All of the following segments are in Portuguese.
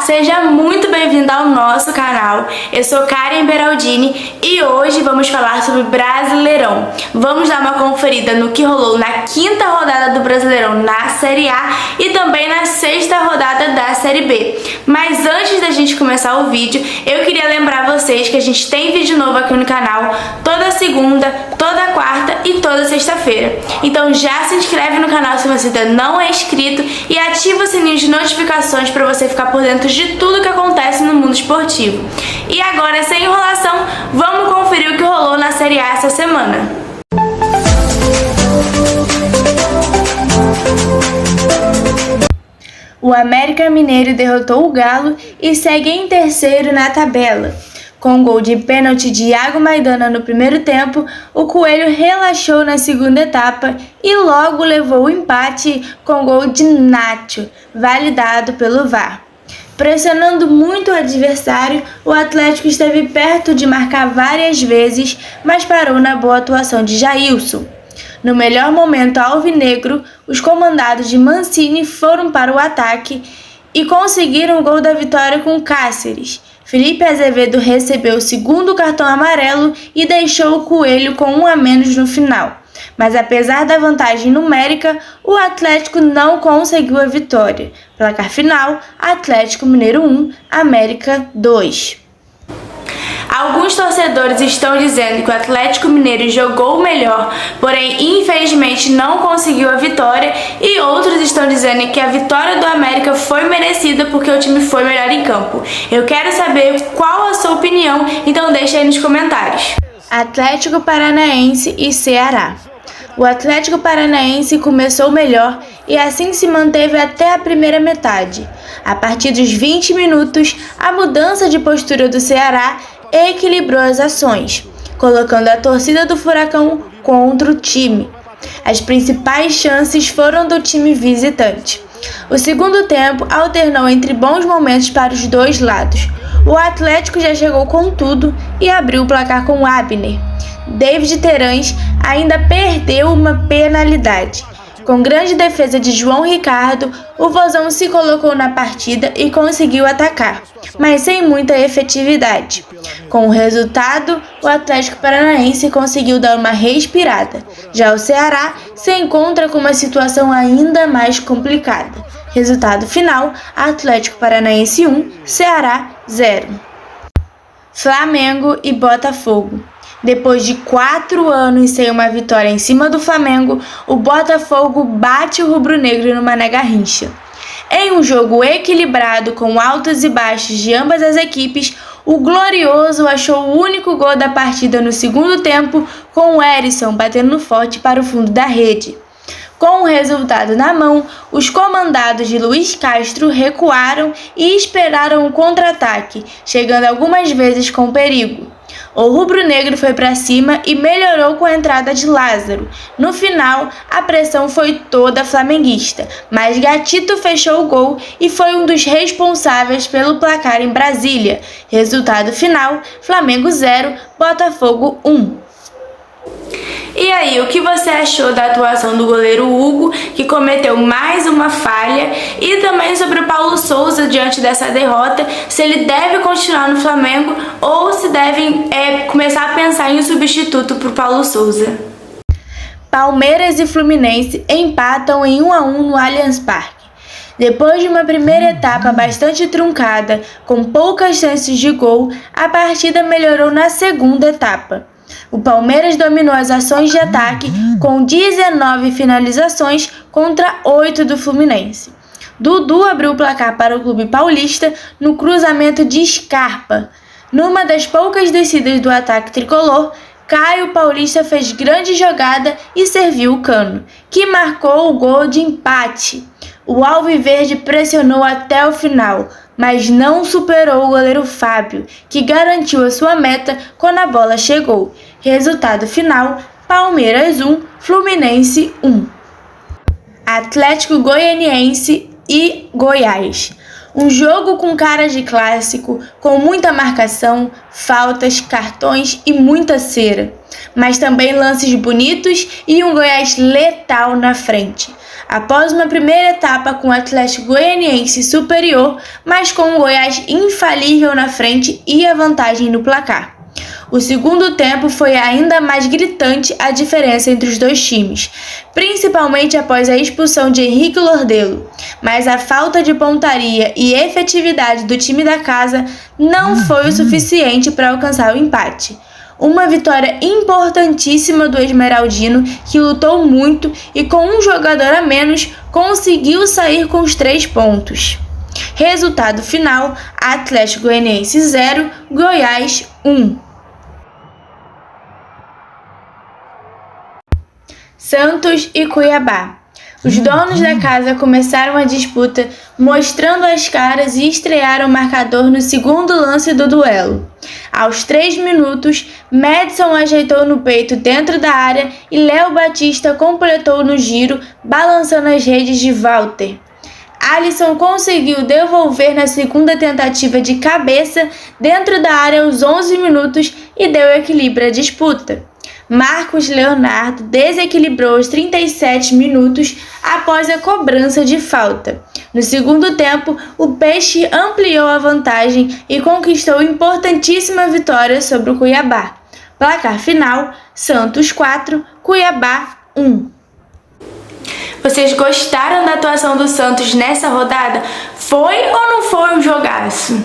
Seja muito bem-vindo ao nosso canal. Eu sou Karen Beraldini e hoje vamos falar sobre Brasileirão. Vamos dar uma conferida no que rolou na quinta rodada do Brasileirão na Série A e também na sexta rodada da Série B. Mas antes da gente começar o vídeo, eu queria lembrar vocês que a gente tem vídeo novo aqui no canal toda segunda, toda quarta e toda sexta-feira. Então já se inscreve no canal se você ainda não é inscrito e ativa o sininho de notificações para você ficar por dentro de tudo que acontece no mundo esportivo. E agora, sem enrolação, vamos conferir o que rolou na Série A essa semana. O América Mineiro derrotou o Galo e segue em terceiro na tabela. Com um gol de pênalti de Iago Maidana no primeiro tempo, o Coelho relaxou na segunda etapa e logo levou o empate com gol de Nacho, validado pelo VAR. Pressionando muito o adversário, o Atlético esteve perto de marcar várias vezes, mas parou na boa atuação de Jailson. No melhor momento alvinegro, os comandados de Mancini foram para o ataque e conseguiram o gol da vitória com Cáceres. Felipe Azevedo recebeu o segundo cartão amarelo e deixou o Coelho com 1 a menos no final. Mas apesar da vantagem numérica, o Atlético não conseguiu a vitória. Placar final: Atlético Mineiro 1, América 2. Alguns torcedores estão dizendo que o Atlético Mineiro jogou melhor, porém infelizmente não conseguiu a vitória, e outros estão dizendo que a vitória do América foi merecida porque o time foi melhor em campo. Eu quero saber qual a sua opinião, então deixa aí nos comentários. Atlético Paranaense e Ceará. O Atlético Paranaense começou melhor e assim se manteve até a primeira metade. A partir dos 20 minutos, a mudança de postura do Ceará equilibrou as ações, colocando a torcida do Furacão contra o time. As principais chances foram do time visitante. O segundo tempo alternou entre bons momentos para os dois lados. O Atlético já chegou com tudo e abriu o placar com Abner. David Terãs ainda perdeu uma penalidade. Com grande defesa de João Ricardo, o Vozão se colocou na partida e conseguiu atacar, mas sem muita efetividade. Com o resultado, o Atlético Paranaense conseguiu dar uma respirada. Já o Ceará se encontra com uma situação ainda mais complicada. Resultado final: Atlético Paranaense 1, Ceará 0. Flamengo e Botafogo. Depois de 4 anos sem uma vitória em cima do Flamengo, o Botafogo bate o rubro-negro no Mané Garrincha. Em um jogo equilibrado com altos e baixos de ambas as equipes, o Glorioso achou o único gol da partida no segundo tempo, com o Erisson batendo forte para o fundo da rede. Com o resultado na mão, os comandados de Luiz Castro recuaram e esperaram o contra-ataque, chegando algumas vezes com perigo. O rubro-negro foi para cima e melhorou com a entrada de Lázaro. No final, a pressão foi toda flamenguista, mas Gatito fechou o gol e foi um dos responsáveis pelo placar em Brasília. Resultado final: Flamengo 0, Botafogo 1. E aí, o que você achou da atuação do goleiro Hugo, que cometeu mais uma falha, e também sobre o Paulo Souza diante dessa derrota, se ele deve continuar no Flamengo ou se devem começar a pensar em um substituto para o Paulo Souza? Palmeiras e Fluminense empatam em 1 a 1 no Allianz Parque. Depois de uma primeira etapa bastante truncada, com poucas chances de gol, a partida melhorou na segunda etapa. O Palmeiras dominou as ações de ataque com 19 finalizações contra 8 do Fluminense. Dudu abriu o placar para o clube paulista no cruzamento de Scarpa. Numa das poucas descidas do ataque tricolor, Caio Paulista fez grande jogada e serviu o Cano, que marcou o gol de empate. O Alviverde pressionou até o final, mas não superou o goleiro Fábio, que garantiu a sua meta quando a bola chegou. Resultado final: Palmeiras 1, Fluminense 1. Atlético Goianiense e Goiás. Um jogo com cara de clássico, com muita marcação, faltas, cartões e muita cera. Mas também lances bonitos e um Goiás letal na frente. Após uma primeira etapa com o Atlético Goianiense superior, mas com o Goiás infalível na frente e a vantagem no placar. O segundo tempo foi ainda mais gritante a diferença entre os dois times, principalmente após a expulsão de Henrique Lordelo, mas a falta de pontaria e efetividade do time da casa não foi o suficiente para alcançar o empate. Uma vitória importantíssima do Esmeraldino, que lutou muito e com um jogador a menos conseguiu sair com os 3 pontos. Resultado final: Atlético Goianiense 0, Goiás 1. Santos e Cuiabá. Os donos da casa começaram a disputa, mostrando as caras e estrearam o marcador no segundo lance do duelo. Aos 3 minutos, Madison ajeitou no peito dentro da área e Léo Batista completou no giro, balançando as redes de Walter. Alisson conseguiu devolver na segunda tentativa de cabeça dentro da área aos 11 minutos e deu equilíbrio à disputa. Marcos Leonardo desequilibrou aos 37 minutos após a cobrança de falta. No segundo tempo, o Peixe ampliou a vantagem e conquistou importantíssima vitória sobre o Cuiabá. Placar final: Santos 4, Cuiabá 1. Vocês gostaram da atuação do Santos nessa rodada? Foi ou não foi um jogaço?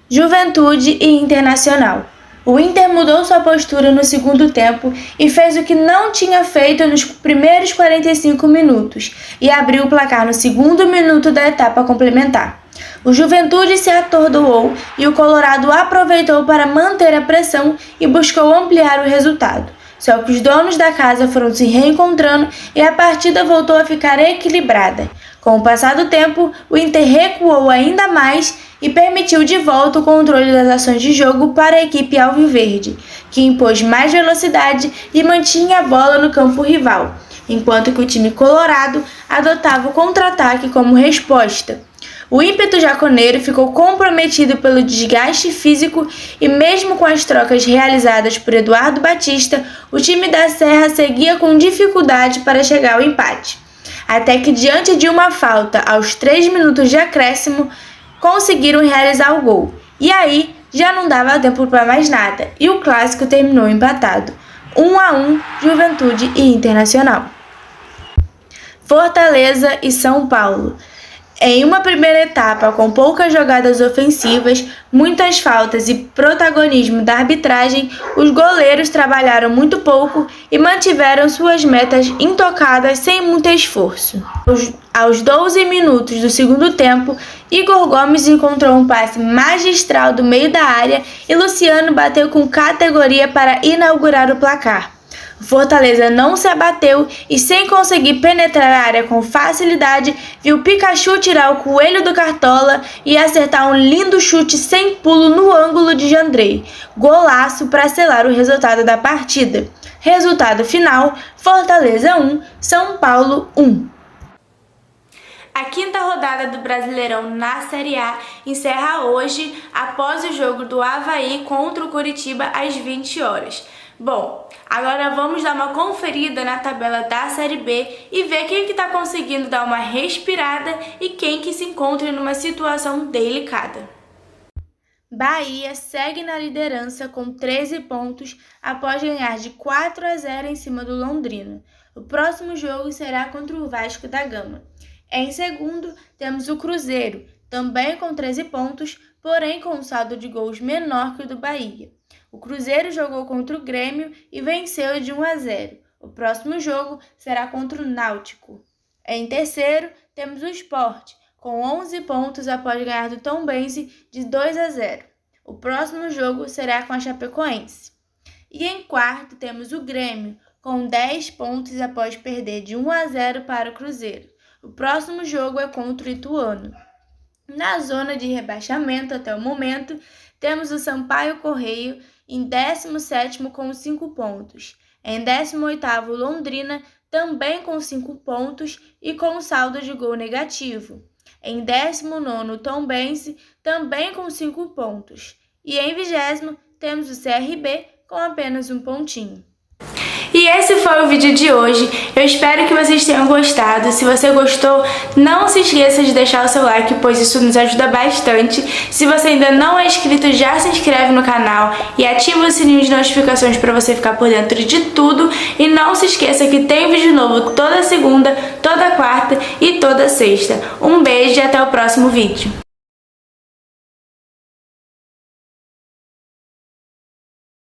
Juventude e Internacional. O Inter mudou sua postura no segundo tempo e fez o que não tinha feito nos primeiros 45 minutos e abriu o placar no segundo minuto da etapa complementar. O Juventude se atordoou e o Colorado aproveitou para manter a pressão e buscou ampliar o resultado. Só que os donos da casa foram se reencontrando e a partida voltou a ficar equilibrada. Com o passar do tempo, o Inter recuou ainda mais e permitiu de volta o controle das ações de jogo para a equipe alviverde, que impôs mais velocidade e mantinha a bola no campo rival, enquanto que o time colorado adotava o contra-ataque como resposta. O ímpeto jaconeiro ficou comprometido pelo desgaste físico e mesmo com as trocas realizadas por Eduardo Batista, o time da Serra seguia com dificuldade para chegar ao empate. Até que diante de uma falta aos 3 minutos de acréscimo, conseguiram realizar o gol. E aí, já não dava tempo para mais nada e o clássico terminou empatado. 1-1, Juventude e Internacional. Fortaleza e São Paulo. Em uma primeira etapa com poucas jogadas ofensivas, muitas faltas e protagonismo da arbitragem, os goleiros trabalharam muito pouco e mantiveram suas metas intocadas sem muito esforço. Aos 12 minutos do segundo tempo, Igor Gomes encontrou um passe magistral do meio da área e Luciano bateu com categoria para inaugurar o placar. O Fortaleza não se abateu e, sem conseguir penetrar a área com facilidade, viu Pikachu tirar o coelho do Cartola e acertar um lindo chute sem pulo no ângulo de Jandrei. Golaço para selar o resultado da partida. Resultado final: Fortaleza 1, São Paulo 1. A quinta rodada do Brasileirão na Série A encerra hoje, após o jogo do Avaí contra o Coritiba às 20 horas. Bom, agora vamos dar uma conferida na tabela da Série B e ver quem que está conseguindo dar uma respirada e quem que se encontra numa situação delicada. Bahia segue na liderança com 13 pontos após ganhar de 4-0 em cima do Londrina. O próximo jogo será contra o Vasco da Gama. Em segundo, temos o Cruzeiro, também com 13 pontos, porém com um saldo de gols menor que o do Bahia. O Cruzeiro jogou contra o Grêmio e venceu de 1-0. O próximo jogo será contra o Náutico. Em terceiro, temos o Sport, com 11 pontos após ganhar do Tombense de 2-0. O próximo jogo será com a Chapecoense. E em quarto, temos o Grêmio, com 10 pontos após perder de 1-0 para o Cruzeiro. O próximo jogo é contra o Ituano. Na zona de rebaixamento até o momento, temos o Sampaio Correia em 17º com 5 pontos. Em 18º, Londrina, também com 5 pontos e com saldo de gol negativo. Em 19º, Tombense, também com 5 pontos. E em 20º, temos o CRB com apenas 1 pontinho. E esse foi o vídeo de hoje. Eu espero que vocês tenham gostado. Se você gostou, não se esqueça de deixar o seu like, pois isso nos ajuda bastante. Se você ainda não é inscrito, já se inscreve no canal e ativa o sininho de notificações para você ficar por dentro de tudo. E não se esqueça que tem vídeo novo toda segunda, toda quarta e toda sexta. Um beijo e até o próximo vídeo.